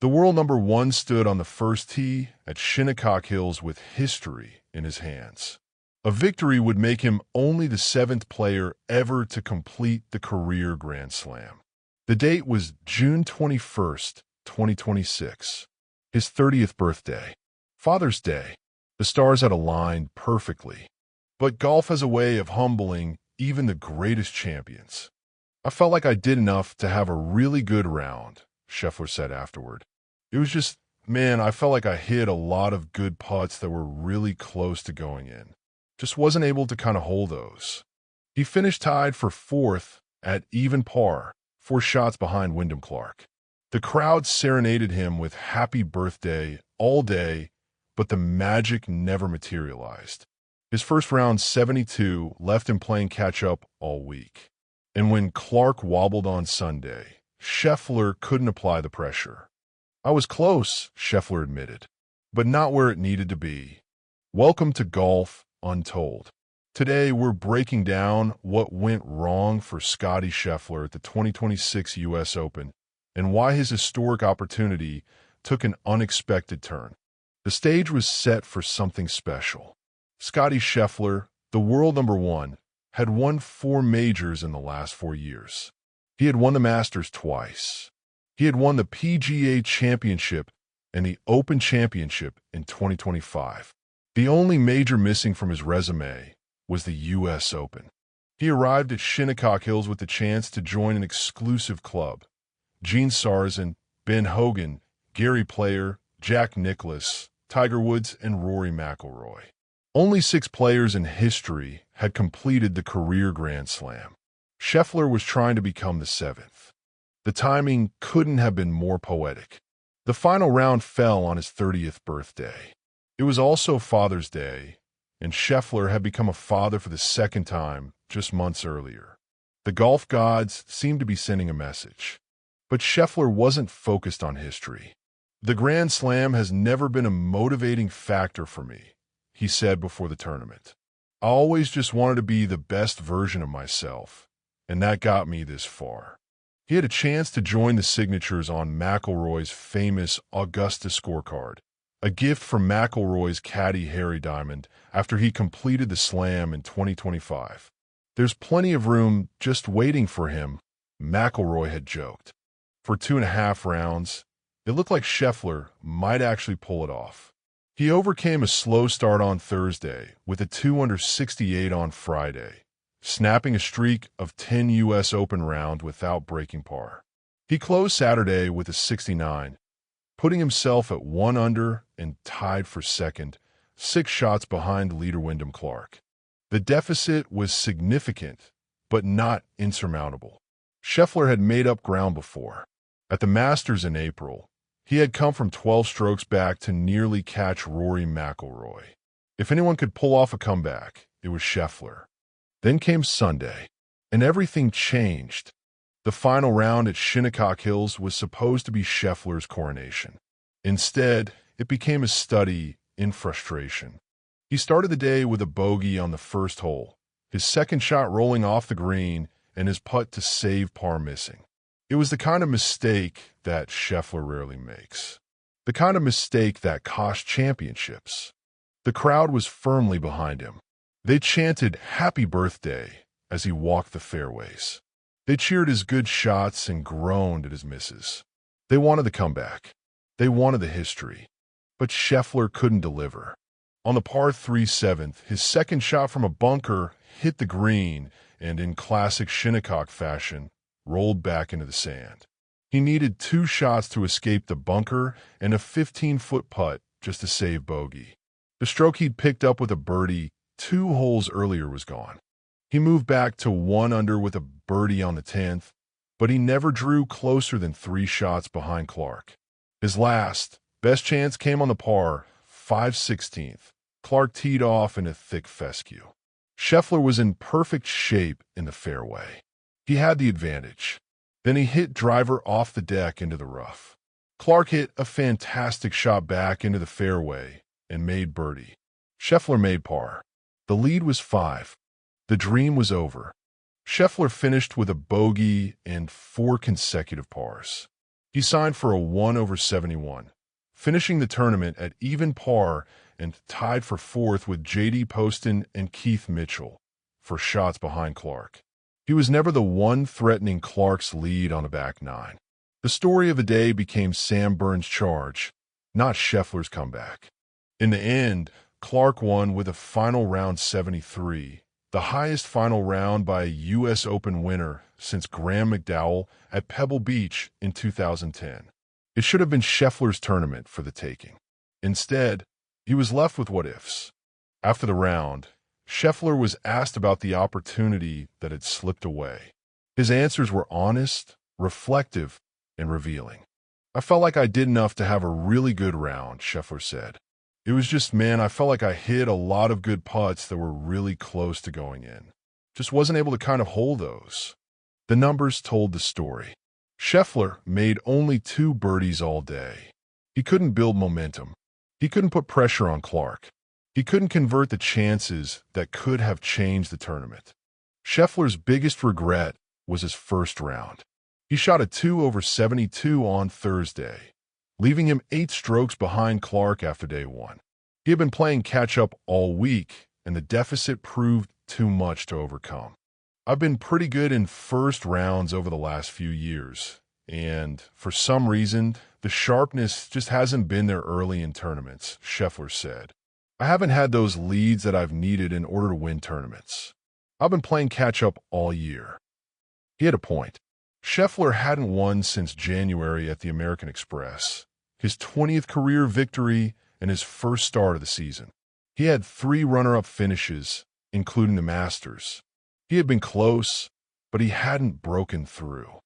The world number one stood on the first tee at Shinnecock Hills with history in his hands. A victory would make him only the seventh player ever to complete the career Grand Slam. The date was June 21st, 2026, his 30th birthday. Father's Day. The stars had aligned perfectly. But golf has a way of humbling even the greatest champions. I felt like I did enough to have a really good round, Scheffler said afterward. It was just, man, I felt like I hit a lot of good putts that were really close to going in. Just wasn't able to kind of hold those. He finished tied for fourth at even par, 4 shots behind Wyndham Clark. The crowd serenaded him with happy birthday all day, but the magic never materialized. His first round 72 left him playing catch-up all week. And when Clark wobbled on Sunday, Scheffler couldn't apply the pressure. I was close, Scheffler admitted, but not where it needed to be. Welcome to Golf Untold. Today, we're breaking down what went wrong for Scottie Scheffler at the 2026 U.S. Open and why his historic opportunity took an unexpected turn. The stage was set for something special. Scottie Scheffler, the world number one, had won 4 majors in the last 4 years. He had won the Masters twice. He had won the PGA Championship and the Open Championship in 2025. The only major missing from his resume was the U.S. Open. He arrived at Shinnecock Hills with the chance to join an exclusive club. Gene Sarazen, Ben Hogan, Gary Player, Jack Nicklaus, Tiger Woods, and Rory McIlroy. Only 6 players in history had completed the career Grand Slam. Scheffler was trying to become the 7th. The timing couldn't have been more poetic. The final round fell on his 30th birthday. It was also Father's Day, and Scheffler had become a father for the second time just months earlier. The golf gods seemed to be sending a message. But Scheffler wasn't focused on history. The Grand Slam has never been a motivating factor for me, he said before the tournament. I always just wanted to be the best version of myself, and that got me this far. He had a chance to join the signatures on McIlroy's famous Augusta scorecard, a gift from McIlroy's caddy Harry Diamond after he completed the Slam in 2025. There's plenty of room just waiting for him, McIlroy had joked. For 2.5 rounds, it looked like Scheffler might actually pull it off. He overcame a slow start on Thursday with a 268 on Friday, snapping a streak of 10 U.S. Open rounds without breaking par. He closed Saturday with a 69, putting himself at 1 under and tied for second, 6 shots behind leader Wyndham Clark. The deficit was significant, but not insurmountable. Scheffler had made up ground before. At the Masters in April, he had come from 12 strokes back to nearly catch Rory McIlroy. If anyone could pull off a comeback, it was Scheffler. Then came Sunday, and everything changed. The final round at Shinnecock Hills was supposed to be Scheffler's coronation. Instead, it became a study in frustration. He started the day with a bogey on the first hole, his second shot rolling off the green, and his putt to save par missing. It was the kind of mistake that Scheffler rarely makes. The kind of mistake that cost championships. The crowd was firmly behind him. They chanted "Happy Birthday" as he walked the fairways. They cheered his good shots and groaned at his misses. They wanted the comeback. They wanted the history. But Scheffler couldn't deliver. On the par 3 7th, his second shot from a bunker hit the green and, in classic Shinnecock fashion, rolled back into the sand. He needed 2 shots to escape the bunker and a 15-foot putt just to save bogey. The stroke he'd picked up with a birdie 2 holes earlier was gone. He moved back to 1 under with a birdie on the 10th, but he never drew closer than 3 shots behind Clark. His last, best chance came on the par 5/16. Clark teed off in a thick fescue. Scheffler was in perfect shape in the fairway. He had the advantage. Then he hit driver off the deck into the rough. Clark hit a fantastic shot back into the fairway and made birdie. Scheffler made par. The lead was 5. The dream was over. Scheffler finished with a bogey and 4 consecutive pars. He signed for a 1/71, finishing the tournament at even par and tied for fourth with J.D. Poston and Keith Mitchell for shots behind Clark. He was never the one threatening Clark's lead on a back nine. The story of the day became Sam Burns' charge, not Scheffler's comeback. In the end, Clark won with a final round 73, the highest final round by a U.S. Open winner since Graham McDowell at Pebble Beach in 2010. It should have been Scheffler's tournament for the taking. Instead, he was left with what-ifs. After the round, Scheffler was asked about the opportunity that had slipped away. His answers were honest, reflective, and revealing. "I felt like I did enough to have a really good round," Scheffler said. "It was just, man, I felt like I hit a lot of good putts that were really close to going in. Just wasn't able to kind of hold those." The numbers told the story. Scheffler made only 2 birdies all day. He couldn't build momentum. He couldn't put pressure on Clark. He couldn't convert the chances that could have changed the tournament. Scheffler's biggest regret was his first round. He shot a 2/72 on Thursday, leaving him 8 strokes behind Clark after day 1. He had been playing catch-up all week, and the deficit proved too much to overcome. "I've been pretty good in first rounds over the last few years, and for some reason, the sharpness just hasn't been there early in tournaments," Scheffler said. "I haven't had those leads that I've needed in order to win tournaments. I've been playing catch-up all year." He had a point. Scheffler hadn't won since January at the American Express, his 20th career victory and his first start of the season. He had 3 runner-up finishes, including the Masters. He had been close, but he hadn't broken through.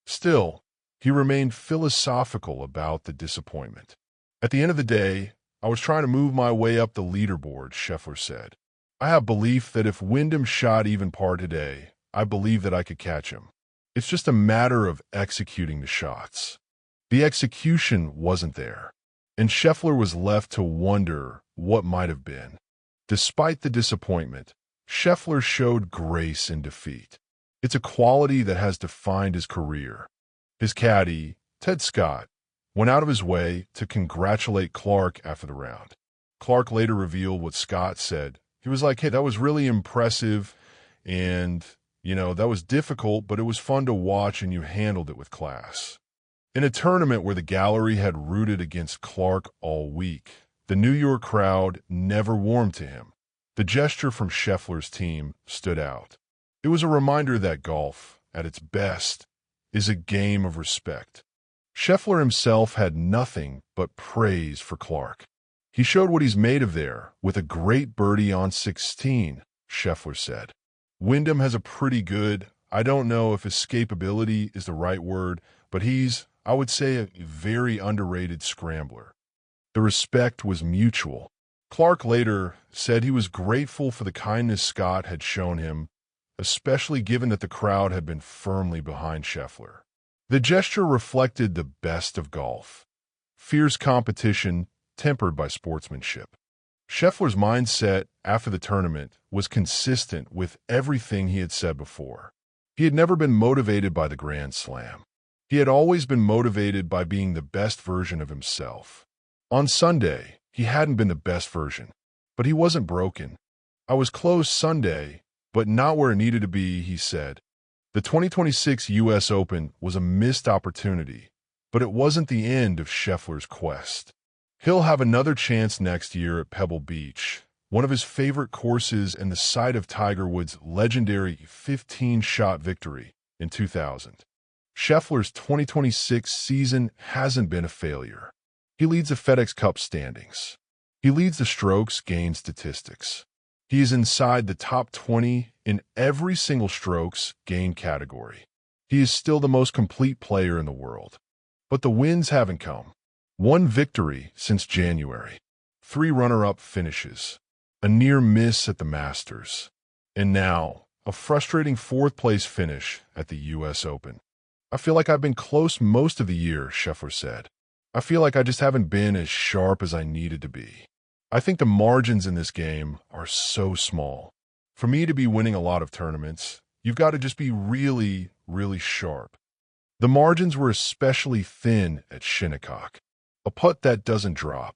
Still, he remained philosophical about the disappointment. "At the end of the day, I was trying to move my way up the leaderboard," Scheffler said. "I have belief that if Wyndham shot even par today, I believe that I could catch him. It's just a matter of executing the shots." The execution wasn't there, and Scheffler was left to wonder what might have been. Despite the disappointment, Scheffler showed grace in defeat. It's a quality that has defined his career. His caddy, Ted Scott, went out of his way to congratulate Clark after the round. Clark later revealed what Scott said. He was like, "Hey, that was really impressive, and that was difficult, but it was fun to watch and you handled it with class." In a tournament where the gallery had rooted against Clark all week, the New York crowd never warmed to him. The gesture from Scheffler's team stood out. It was a reminder that golf, at its best, is a game of respect. Scheffler himself had nothing but praise for Clark. "He showed what he's made of there with a great birdie on 16, Scheffler said. "Wyndham has a pretty good, I don't know if escapability is the right word, but he's, I would say, a very underrated scrambler." The respect was mutual. Clark later said he was grateful for the kindness Scott had shown him, especially given that the crowd had been firmly behind Scheffler. The gesture reflected the best of golf. Fierce competition tempered by sportsmanship. Scheffler's mindset after the tournament was consistent with everything he had said before. He had never been motivated by the Grand Slam. He had always been motivated by being the best version of himself. On Sunday, he hadn't been the best version, but he wasn't broken. "I was close Sunday, but not where it needed to be," he said. The 2026 U.S. Open was a missed opportunity, but it wasn't the end of Scheffler's quest. He'll have another chance next year at Pebble Beach, one of his favorite courses and the site of Tiger Woods' legendary 15-shot victory in 2000. Scheffler's 2026 season hasn't been a failure. He leads the FedEx Cup standings. He leads the strokes gained statistics. He is inside the top 20 in every single strokes gained category. He is still the most complete player in the world. But the wins haven't come. 1 victory since January, 3 runner-up finishes, a near miss at the Masters, and now a frustrating 4th-place finish at the U.S. Open. "I feel like I've been close most of the year," Scheffler said. "I feel like I just haven't been as sharp as I needed to be. I think the margins in this game are so small. For me to be winning a lot of tournaments, you've got to just be really, really sharp." The margins were especially thin at Shinnecock. A putt that doesn't drop,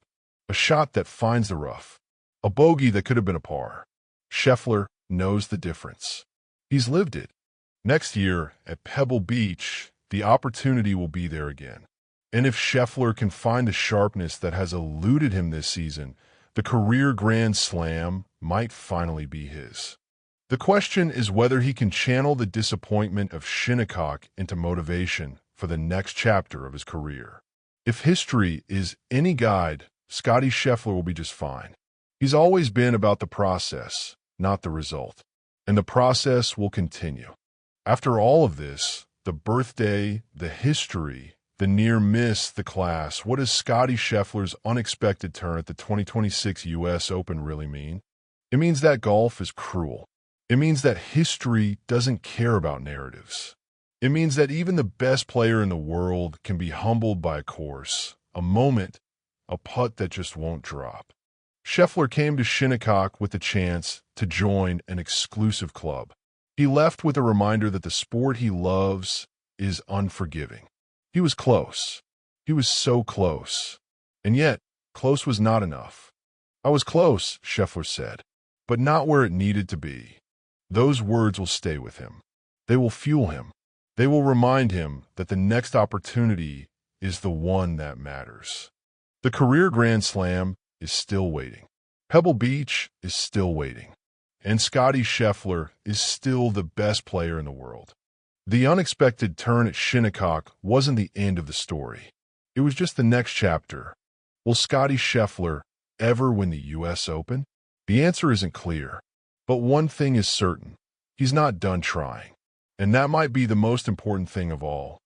a shot that finds the rough, a bogey that could have been a par. Scheffler knows the difference. He's lived it. Next year, at Pebble Beach, the opportunity will be there again. And if Scheffler can find the sharpness that has eluded him this season, the career Grand Slam might finally be his. The question is whether he can channel the disappointment of Shinnecock into motivation for the next chapter of his career. If history is any guide, Scottie Scheffler will be just fine. He's always been about the process, not the result. And the process will continue. After all of this, the birthday, the history, the near miss, the class, what does Scottie Scheffler's unexpected turn at the 2026 U.S. Open really mean? It means that golf is cruel. It means that history doesn't care about narratives. It means that even the best player in the world can be humbled by a course, a moment, a putt that just won't drop. Scheffler came to Shinnecock with the chance to join an exclusive club. He left with a reminder that the sport he loves is unforgiving. He was close. He was so close. And yet, close was not enough. I was close, Scheffler said, but not where it needed to be. Those words will stay with him. They will fuel him. They will remind him that the next opportunity is the one that matters. The career Grand Slam is still waiting. Pebble Beach is still waiting. And Scottie Scheffler is still the best player in the world. The unexpected turn at Shinnecock wasn't the end of the story. It was just the next chapter. Will Scottie Scheffler ever win the U.S. Open? The answer isn't clear. But one thing is certain. He's not done trying. And that might be the most important thing of all.